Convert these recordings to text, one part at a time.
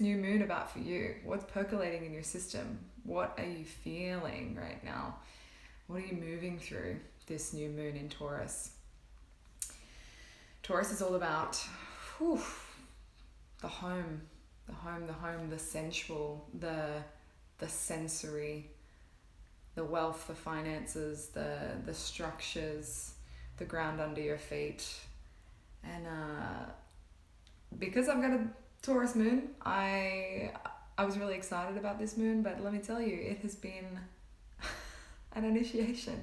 new moon about for you? What's percolating in your system? What are you feeling right now? What are you moving through this new moon in Taurus? Taurus is all about the home, the sensual, the sensory, the wealth, the finances, the structures, the ground under your feet. And because I've got a Taurus moon, I was really excited about this moon, but let me tell you, it has been an initiation.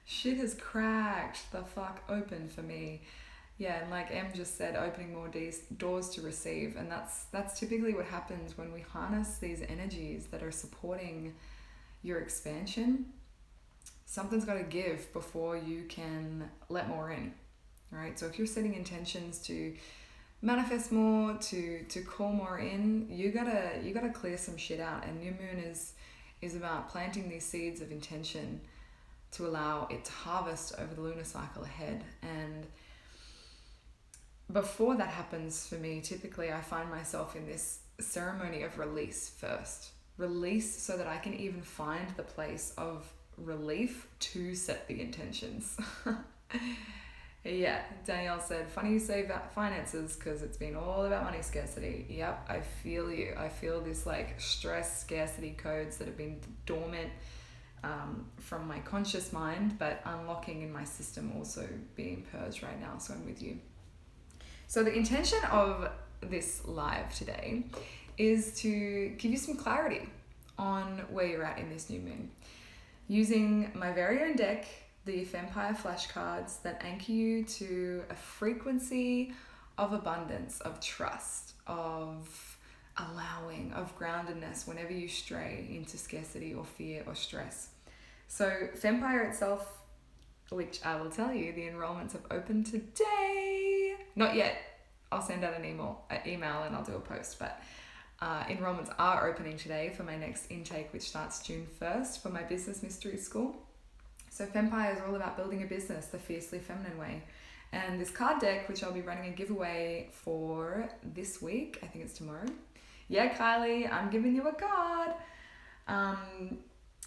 Shit has cracked the fuck open for me. Yeah, and like Em just said, opening more doors to receive. And that's typically what happens when we harness these energies that are supporting your expansion. Something's got to give before you can let more in, right? So if you're setting intentions to manifest more, to call more in, you gotta clear some shit out. And new moon is about planting these seeds of intention to allow it to harvest over the lunar cycle ahead. And before that happens for me, typically I find myself in this ceremony of release first. Release so that I can even find the place of relief to set the intentions. Yeah, Danielle said, funny you say finances because it's been all about money scarcity. Yep, I feel you. I feel this like stress, scarcity codes that have been dormant from my conscious mind, but unlocking in my system also being purged right now. So I'm with you. So the intention of this live today is to give you some clarity on where you're at in this new moon. Using my very own deck, the FEMPIRE flashcards that anchor you to a frequency of abundance, of trust, of allowing, of groundedness whenever you stray into scarcity or fear or stress. So FEMPIRE itself, which I will tell you, the enrollments have opened today. Not yet. I'll send out an email and I'll do a post, but enrollments are opening today for my next intake, which starts June 1st for my business mystery school. So FEMPIRE is all about building a business the fiercely feminine way. And this card deck, which I'll be running a giveaway for this week, I think it's tomorrow. Yeah, Kylie, I'm giving you a card.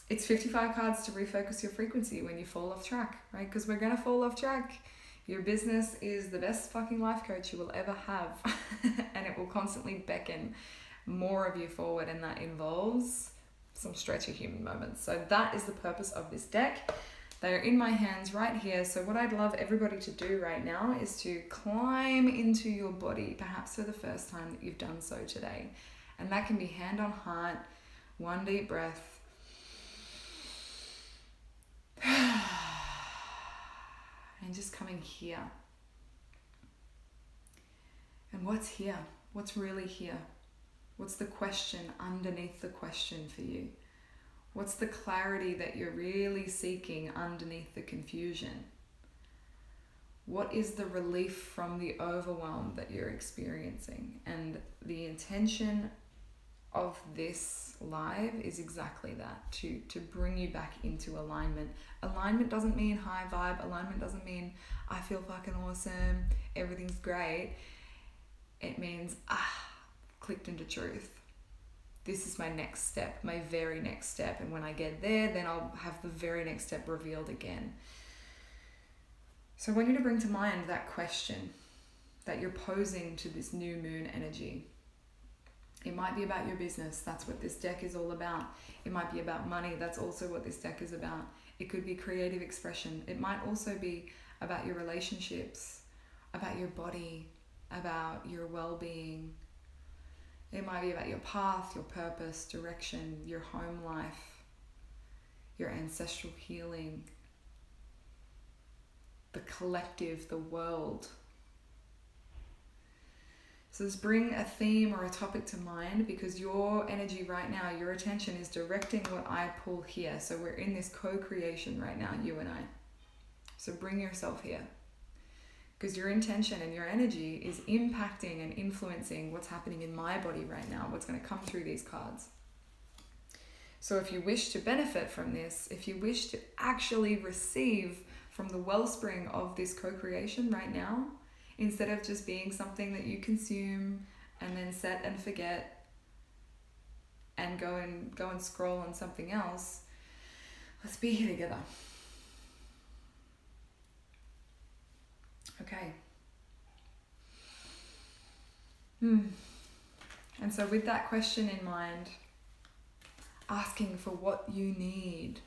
It's 55 cards to refocus your frequency when you fall off track, right? Because we're going to fall off track. Your business is the best fucking life coach you will ever have. And it will constantly beckon more of you forward, and that involves some stretchy human moments. So that is the purpose of this deck. They are in my hands right here. So what I'd love everybody to do right now is to climb into your body, perhaps for the first time that you've done so today. And that can be hand on heart, one deep breath. And just coming here. And what's here? What's really here? What's the question underneath the question for you? What's the clarity that you're really seeking underneath the confusion? What is the relief from the overwhelm that you're experiencing? And the intention of this live is exactly that, to bring you back into alignment. Alignment doesn't mean high vibe. Alignment doesn't mean I feel fucking awesome, everything's great. It means clicked into truth. This is my next step, my very next step. And when I get there, then I'll have the very next step revealed again. So I want you to bring to mind that question that you're posing to this new moon energy. It might be about your business. That's what this deck is all about. It might be about money. That's also what this deck is about. It could be creative expression. It might also be about your relationships, about your body, about your well-being. It might be about your path, your purpose, direction, your home life, your ancestral healing, the collective, the world. So just bring a theme or a topic to mind, because your energy right now, your attention is directing what I pull here. So we're in this co-creation right now, you and I. So bring yourself here, because your intention and your energy is impacting and influencing what's happening in my body right now, what's going to come through these cards. So if you wish to benefit from this, if you wish to actually receive from the wellspring of this co-creation right now, instead of just being something that you consume and then set and forget, and go and scroll on something else. Let's be here together. Okay. And so with that question in mind, asking for what you need,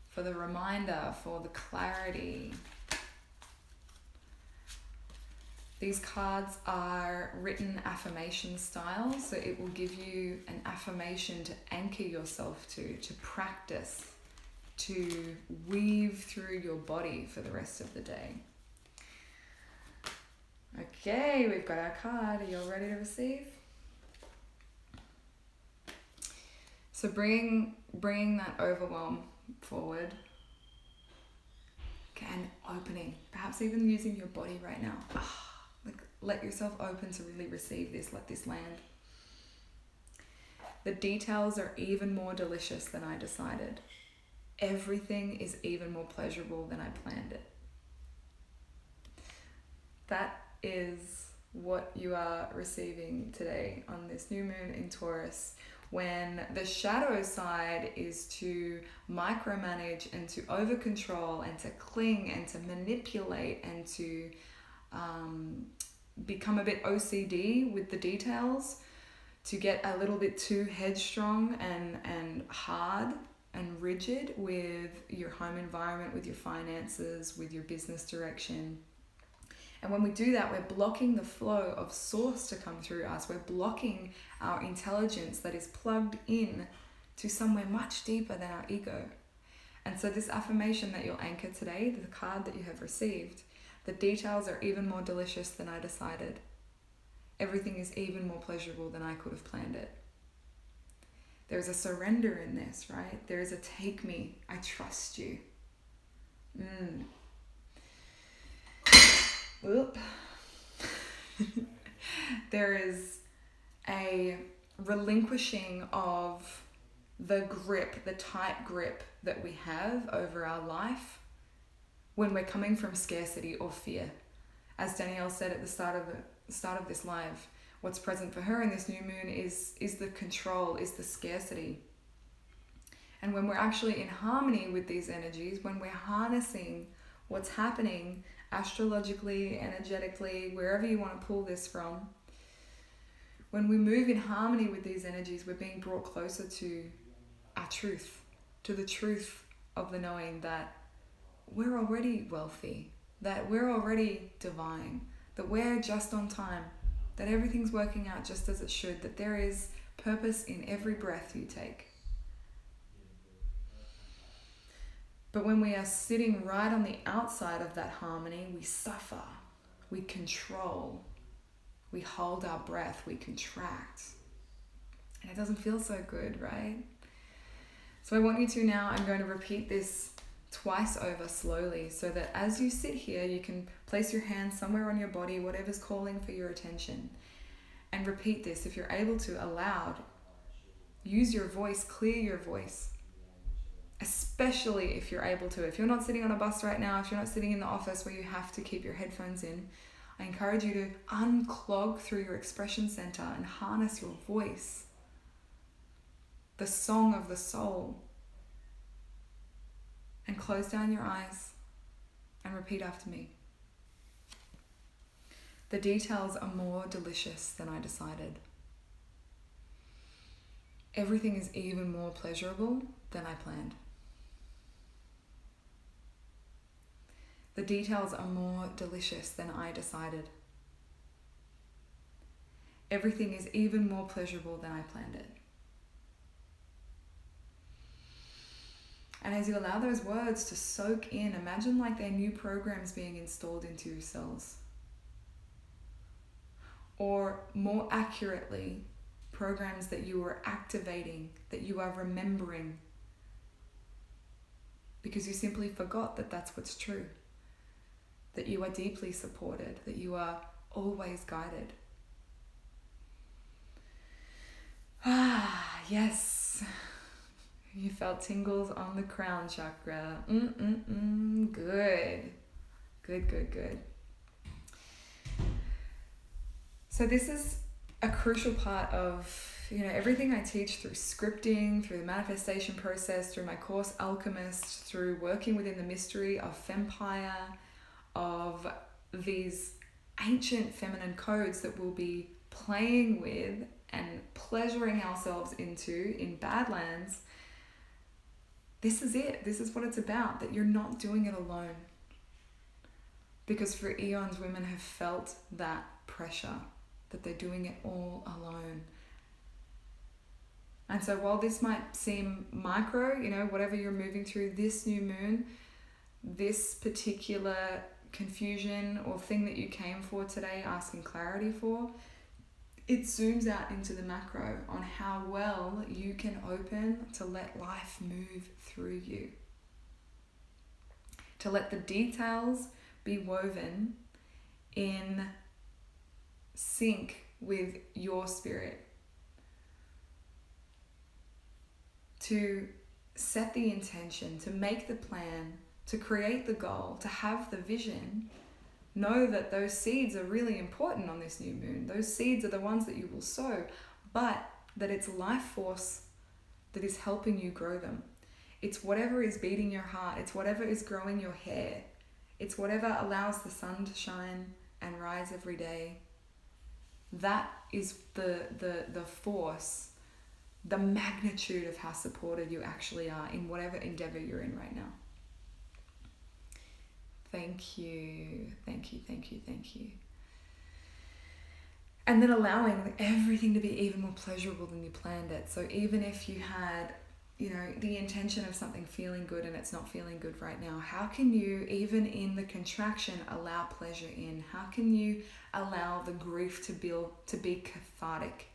for the reminder, for the clarity. These cards are written affirmation style, so it will give you an affirmation to anchor yourself to practice, to weave through your body for the rest of the day. Okay, we've got our card. Are you all ready to receive? So bringing that overwhelm forward. Okay, and opening. Perhaps even using your body right now. Let yourself open to really receive this. Let this land. The details are even more delicious than I decided. Everything is even more pleasurable than I planned it. That is what you are receiving today on this new moon in Taurus, when the shadow side is to micromanage and to over control and to cling and to manipulate and to become a bit OCD with the details, to get a little bit too headstrong and hard and rigid with your home environment, with your finances, with your business direction. And when we do that, we're blocking the flow of source to come through us. We're blocking our intelligence that is plugged in to somewhere much deeper than our ego. And so this affirmation that you'll anchor today, the card that you have received, the details are even more delicious than I decided. Everything is even more pleasurable than I could have planned it. There's a surrender in this, right? There is a take me, I trust you. Oop. There is a relinquishing of the grip, the tight grip that we have over our life when we're coming from scarcity or fear. As Danielle said at the start of this live, what's present for her in this new moon is the control, is the scarcity. And when we're actually in harmony with these energies, when we're harnessing what's happening astrologically, energetically, wherever you want to pull this from, when we move in harmony with these energies, we're being brought closer to our truth, to the truth of the knowing that we're already wealthy, that we're already divine, that we're just on time, that everything's working out just as it should, that there is purpose in every breath you take. But when we are sitting right on the outside of that harmony, we suffer, we control, we hold our breath, we contract. And it doesn't feel so good, right? So I want you to now, I'm going to repeat this twice over slowly, so that as you sit here, you can place your hand somewhere on your body, whatever's calling for your attention, and repeat this. If you're able to, aloud, use your voice, clear your voice. Especially if you're able to. If you're not sitting on a bus right now, if you're not sitting in the office where you have to keep your headphones in, I encourage you to unclog through your expression center and harness your voice. The song of the soul. And close down your eyes and repeat after me. The details are more delicious than I decided. Everything is even more pleasurable than I planned. The details are more delicious than I decided. Everything is even more pleasurable than I planned it. And as you allow those words to soak in, imagine like they're new programs being installed into your cells. Or more accurately, programs that you are activating, that you are remembering, because you simply forgot that that's what's true. That you are deeply supported, that you are always guided. Ah, yes. You felt tingles on the crown chakra. Good. Good. So this is a crucial part of, you know, everything I teach through scripting, through the manifestation process, through my course Alchemist, through working within the mystery of FEMPIRE, of these ancient feminine codes that we'll be playing with and pleasuring ourselves into in Badlands. This is it. This is what it's about, that you're not doing it alone. Because for eons, women have felt that pressure, that they're doing it all alone. And so while this might seem micro, you know, whatever you're moving through this new moon, this particular confusion or thing that you came for today, asking clarity for, it zooms out into the macro on how well you can open to let life move through you. To let the details be woven in sync with your spirit. To set the intention, to make the plan, to create the goal, to have the vision. Know that those seeds are really important on this new moon. Those seeds are the ones that you will sow, but that it's life force that is helping you grow them. It's whatever is beating your heart. It's whatever is growing your hair. It's whatever allows the sun to shine and rise every day. That is the force, the magnitude of how supported you actually are in whatever endeavor you're in right now. Thank you, thank you, thank you, thank you. And then allowing everything to be even more pleasurable than you planned it. So even if you had, you know, the intention of something feeling good and it's not feeling good right now, how can you, even in the contraction, allow pleasure in? How can you allow the grief to be cathartic?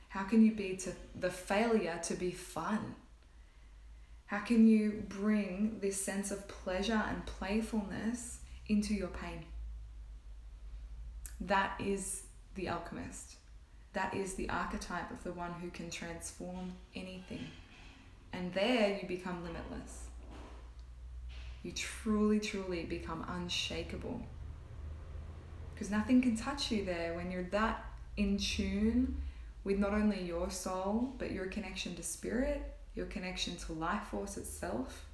How can you be to the failure to be fun? How can you bring this sense of pleasure and playfulness into your pain? That is the alchemist. That is the archetype of the one who can transform anything. And there you become limitless. You truly, truly become unshakable. Because nothing can touch you there when you're that in tune with not only your soul, but your connection to spirit, your connection to life force itself.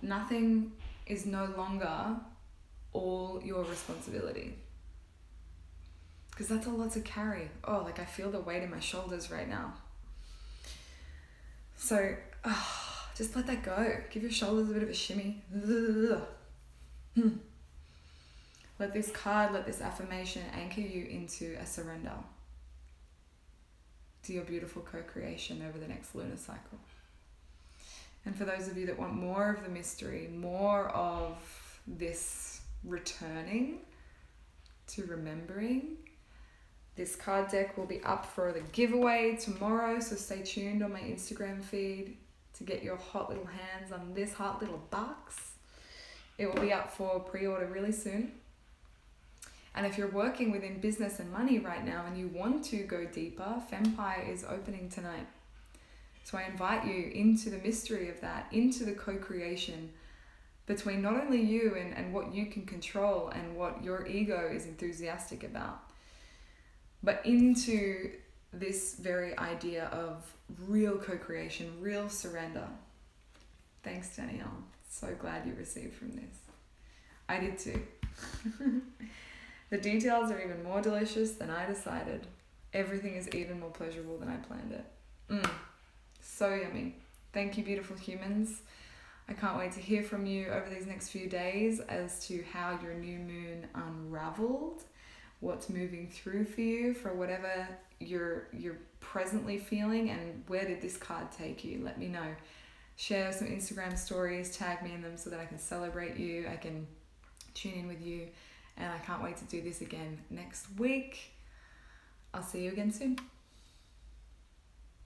Nothing is no longer all your responsibility. Because that's a lot to carry. Oh, like I feel the weight in my shoulders right now. So, just let that go. Give your shoulders a bit of a shimmy. Let this card, let this affirmation anchor you into a surrender to your beautiful co-creation over the next lunar cycle. And for those of you that want more of the mystery, more of this returning to remembering, this card deck will be up for the giveaway tomorrow, so stay tuned on my Instagram feed to get your hot little hands on this hot little box. It will be up for pre-order really soon. And if you're working within business and money right now and you want to go deeper, FEMPIRE is opening tonight. So I invite you into the mystery of that, into the co-creation between not only you and what you can control and what your ego is enthusiastic about, but into this very idea of real co-creation, real surrender. Thanks, Danielle. So glad you received from this. I did too. The details are even more delicious than I decided. Everything is even more pleasurable than I planned it. So yummy. Thank you, beautiful humans. I can't wait to hear from you over these next few days as to how your new moon unraveled, what's moving through for you, for whatever you're presently feeling, and where did this card take you? Let me know. Share some Instagram stories, tag me in them so that I can celebrate you, I can tune in with you, and I can't wait to do this again next week. I'll see you again soon.